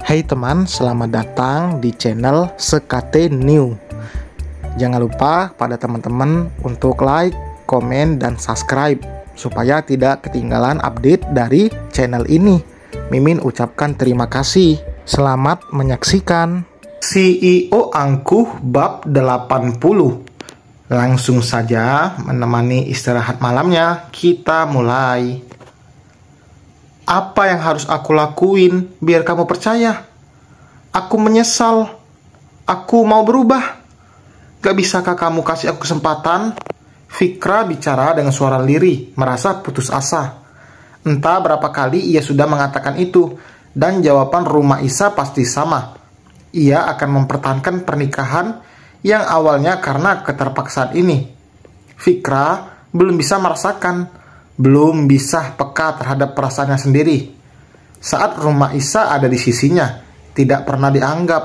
Hai teman, selamat datang di channel Sekate New. Jangan lupa pada teman-teman untuk like, komen, dan subscribe supaya tidak ketinggalan update dari channel ini. Mimin ucapkan terima kasih. Selamat menyaksikan. CEO angkuh bab 80. Langsung saja menemani istirahat malamnya, kita mulai. Apa yang harus aku lakuin biar kamu percaya? Aku menyesal. Aku mau berubah. Gak bisakah kamu kasih aku kesempatan? Fikra bicara dengan suara lirih, merasa putus asa. Entah berapa kali ia sudah mengatakan itu, dan jawaban Rumah Isa pasti sama. Ia akan mempertahankan pernikahan yang awalnya karena keterpaksaan ini. Fikra belum bisa merasakan, belum bisa peka terhadap perasaannya sendiri. Saat Rumah Isa ada di sisinya, tidak pernah dianggap.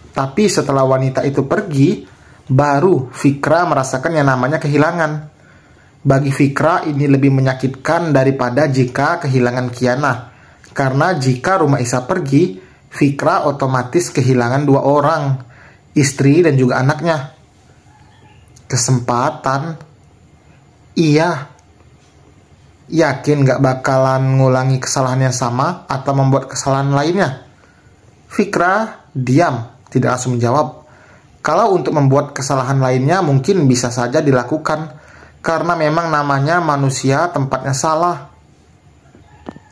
Tapi setelah wanita itu pergi, baru Fikra merasakan yang namanya kehilangan. Bagi Fikra ini lebih menyakitkan daripada jika kehilangan Kiana. Karena jika Rumah Isa pergi, Fikra otomatis kehilangan dua orang, istri dan juga anaknya. Kesempatan, iya. Yakin gak bakalan ngulangi kesalahan yang sama atau membuat kesalahan lainnya? Fikra diam, tidak langsung menjawab. Kalau untuk membuat kesalahan lainnya mungkin bisa saja dilakukan, karena memang namanya manusia tempatnya salah.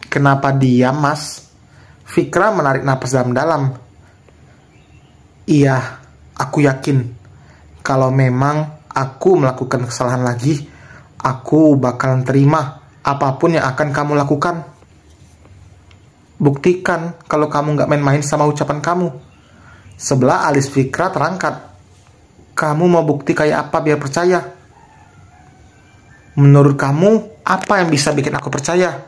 Kenapa diam, Mas? Fikra menarik napas dalam-dalam. Iya, aku yakin. Kalau memang aku melakukan kesalahan lagi, aku bakalan terima apapun yang akan kamu lakukan. Buktikan kalau kamu gak main-main sama ucapan kamu. Sebelah alis Fikra terangkat. Kamu mau bukti kayak apa biar percaya? Menurut kamu, apa yang bisa bikin aku percaya?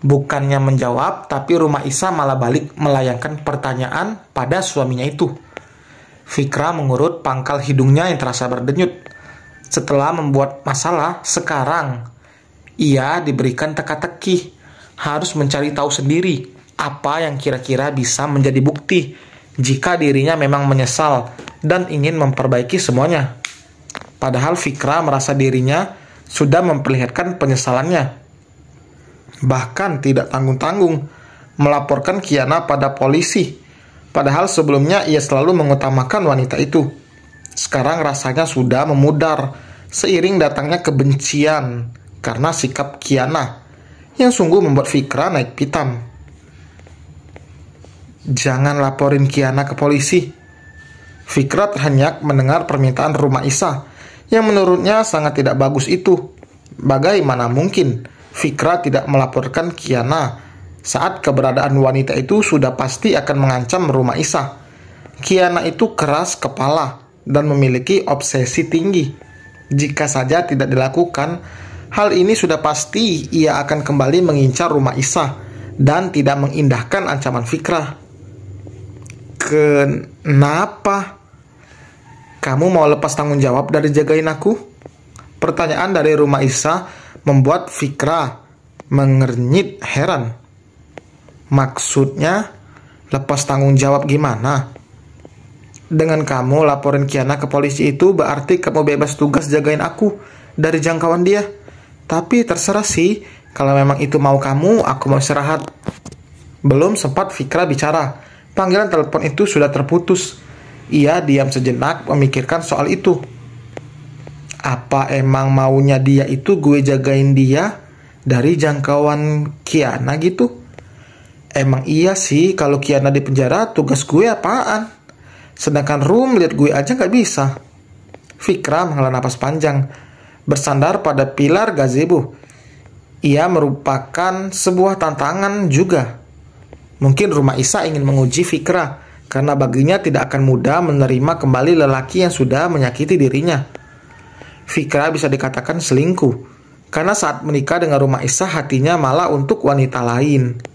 Bukannya menjawab, tapi Rumah Isa malah balik melayangkan pertanyaan pada suaminya itu. Fikra mengurut pangkal hidungnya yang terasa berdenyut. Setelah membuat masalah, sekarang ia diberikan teka-teki, harus mencari tahu sendiri apa yang kira-kira bisa menjadi bukti jika dirinya memang menyesal dan ingin memperbaiki semuanya. Padahal Fikra merasa dirinya sudah memperlihatkan penyesalannya. Bahkan tidak tanggung-tanggung melaporkan Kiana pada polisi. Padahal sebelumnya ia selalu mengutamakan wanita itu. Sekarang rasanya sudah memudar seiring datangnya kebencian karena sikap Kiana yang sungguh membuat Fikra naik pitam. Jangan laporin Kiana ke polisi. Fikra terhenyak mendengar permintaan Rumah Isa yang menurutnya sangat tidak bagus itu. Bagaimana mungkin Fikra tidak melaporkan Kiana saat keberadaan wanita itu sudah pasti akan mengancam Rumah Isa. Kiana itu keras kepala dan memiliki obsesi tinggi. Jika saja tidak dilakukan, hal ini sudah pasti ia akan kembali mengincar Rumah Isa dan tidak mengindahkan ancaman Fikra. Kenapa? Kamu mau lepas tanggung jawab dari jagain aku? Pertanyaan dari Rumah Isa membuat Fikra mengernyit heran. Maksudnya lepas tanggung jawab gimana? Dengan kamu laporin Kiana ke polisi itu berarti kamu bebas tugas jagain aku dari jangkauan dia. Tapi terserah sih, kalau memang itu mau kamu, aku mau istirahat. Belum sempat Fikra bicara, panggilan telepon itu sudah terputus. Ia diam sejenak memikirkan soal itu. Apa emang maunya dia itu gue jagain dia dari jangkauan Kiana gitu? Emang iya sih, kalau Kiana di penjara tugas gue apaan? Sedangkan Rum lihat gue aja gak bisa. Fikra menghela napas panjang, bersandar pada pilar gazebo. Ia merupakan sebuah tantangan juga. Mungkin Rumah Isa ingin menguji Fikra, karena baginya tidak akan mudah menerima kembali lelaki yang sudah menyakiti dirinya. Fikra bisa dikatakan selingkuh, karena saat menikah dengan Rumah Isa hatinya malah untuk wanita lain.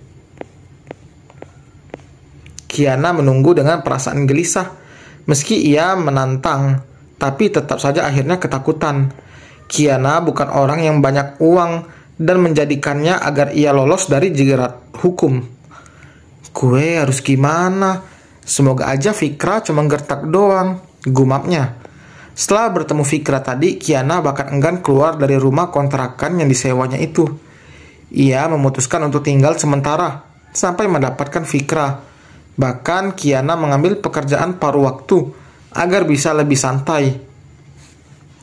Kiana menunggu dengan perasaan gelisah. Meski ia menantang, tapi tetap saja akhirnya ketakutan. Kiana bukan orang yang banyak uang dan menjadikannya agar ia lolos dari jerat hukum. Gue harus gimana? Semoga aja Fikra cuma gertak doang, gumapnya. Setelah bertemu Fikra tadi, Kiana bahkan enggan keluar dari rumah kontrakan yang disewanya itu. Ia memutuskan untuk tinggal sementara sampai mendapatkan Fikra. Bahkan Kiana mengambil pekerjaan paruh waktu agar bisa lebih santai.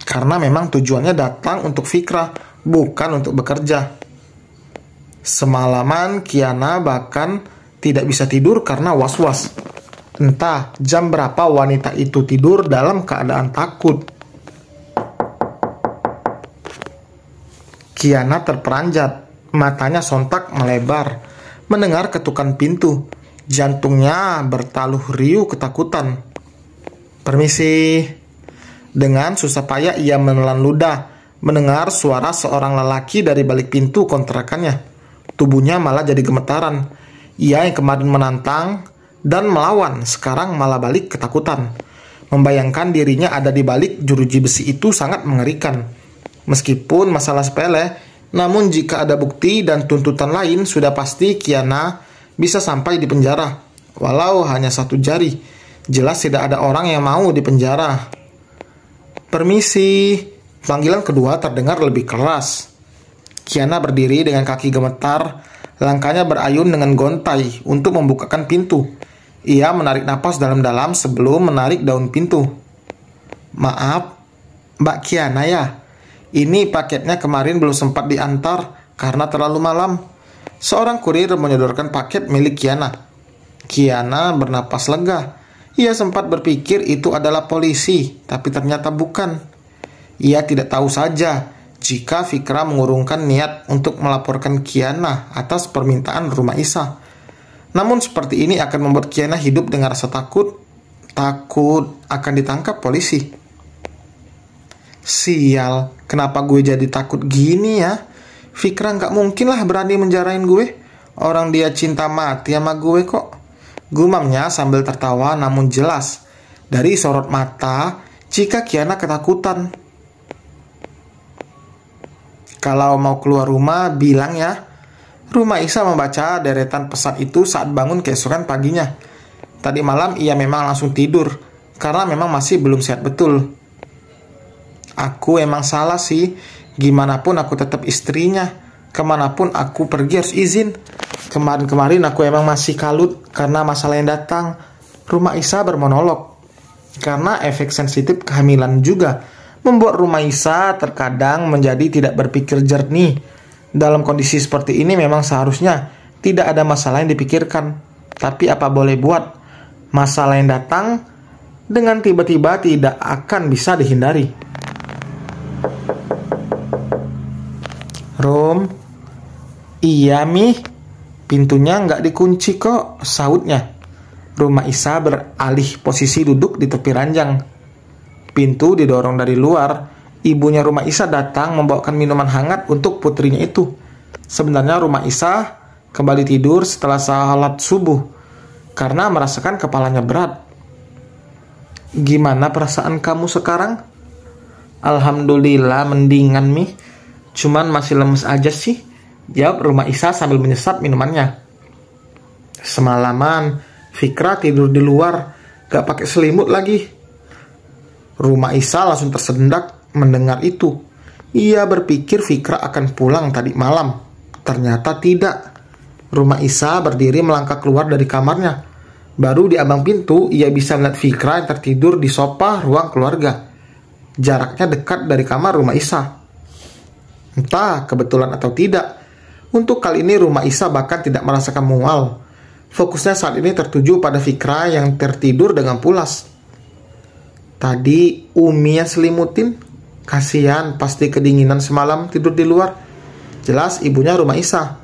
Karena memang tujuannya datang untuk Fikra, bukan untuk bekerja. Semalaman Kiana bahkan tidak bisa tidur karena was-was. Entah jam berapa wanita itu tidur dalam keadaan takut. Kiana terperanjat, matanya sontak melebar, mendengar ketukan pintu. Jantungnya bertaluh riuh ketakutan. Permisi. Dengan susah payah ia menelan ludah, mendengar suara seorang lelaki dari balik pintu kontrakannya. Tubuhnya malah jadi gemetaran. Ia yang kemarin menantang dan melawan, sekarang malah balik ketakutan. Membayangkan dirinya ada di balik jeruji besi itu sangat mengerikan. Meskipun masalah sepele, namun jika ada bukti dan tuntutan lain, sudah pasti Kiana bisa sampai di penjara. Walau hanya 1 jari, jelas tidak ada orang yang mau di penjara. Permisi. Panggilan kedua terdengar lebih keras. Kiana berdiri dengan kaki gemetar, langkahnya berayun dengan gontai untuk membukakan pintu. Ia menarik napas dalam-dalam sebelum menarik daun pintu. Maaf, Mbak Kiana ya? Ini paketnya kemarin belum sempat diantar karena terlalu malam. Seorang kurir menyodorkan paket milik Kiana. Kiana bernapas lega. Ia sempat berpikir itu adalah polisi, tapi ternyata bukan. Ia tidak tahu saja jika Fikra mengurungkan niat untuk melaporkan Kiana atas permintaan Rumah Isa. Namun seperti ini akan membuat Kiana hidup dengan rasa takut akan ditangkap polisi. Sial, kenapa gue jadi takut gini ya? Fikra nggak mungkin lah berani menjarain gue. Orang dia cinta mati sama gue kok. Gumamnya sambil tertawa namun jelas dari sorot mata jika Kiana ketakutan. Kalau mau keluar rumah, bilang ya. Rumah Isa membaca deretan pesan itu saat bangun keesokan paginya. Tadi malam ia memang langsung tidur, karena memang masih belum sehat betul. Aku emang salah sih, gimana pun aku tetap istrinya. Kemanapun aku pergi harus izin. Kemarin aku emang masih kalut karena masalah yang datang. Rumah Isa bermonolog. Karena efek sensitif kehamilan juga membuat Rumah Isa terkadang menjadi tidak berpikir jernih. Dalam kondisi seperti ini memang seharusnya tidak ada masalah yang dipikirkan. Tapi apa boleh buat, masalah yang datang dengan tiba-tiba tidak akan bisa dihindari. Rom, iya Mi, pintunya nggak dikunci kok, sautnya. Rumah Isa beralih posisi duduk di tepi ranjang. Pintu didorong dari luar. Ibunya Rumah Isa datang membawakan minuman hangat untuk putrinya itu. Sebenarnya Rumah Isa kembali tidur setelah salat subuh karena merasakan kepalanya berat. Gimana perasaan kamu sekarang? Alhamdulillah mendingan Mi. Cuman masih lemes aja sih, jawab Rumah Isa sambil menyesap minumannya. Semalaman Fikra tidur di luar, gak pakai selimut lagi. Rumah Isa langsung tersendak mendengar itu. Ia berpikir Fikra akan pulang tadi malam. Ternyata tidak. Rumah Isa berdiri melangkah keluar dari kamarnya. Baru di ambang pintu, ia bisa melihat Fikra yang tertidur di sofa ruang keluarga. Jaraknya dekat dari kamar Rumah Isa. Entah kebetulan atau tidak, untuk kali ini Rumah Isa bahkan tidak merasakan mual. Fokusnya saat ini tertuju pada Fikra yang tertidur dengan pulas. Tadi Umi yang selimutin. Kasihan, pasti kedinginan semalam tidur di luar. Jelas ibunya Rumah Isa.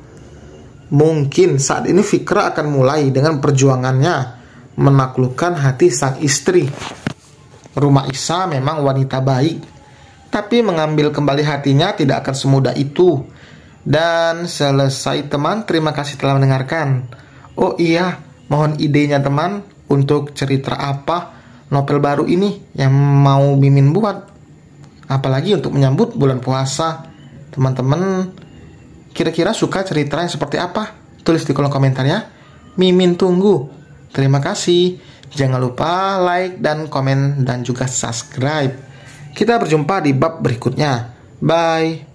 Mungkin saat ini Fikra akan mulai dengan perjuangannya menaklukkan hati sang istri. Rumah Isa memang wanita baik, tapi mengambil kembali hatinya tidak akan semudah itu. Dan selesai teman, terima kasih telah mendengarkan. Oh iya, mohon idenya teman untuk cerita apa novel baru ini yang mau Mimin buat. Apalagi untuk menyambut bulan puasa. Teman-teman kira-kira suka cerita yang seperti apa? Tulis di kolom komentar ya. Mimin tunggu. Terima kasih. Jangan lupa like dan komen dan juga subscribe. Kita berjumpa di bab berikutnya. Bye.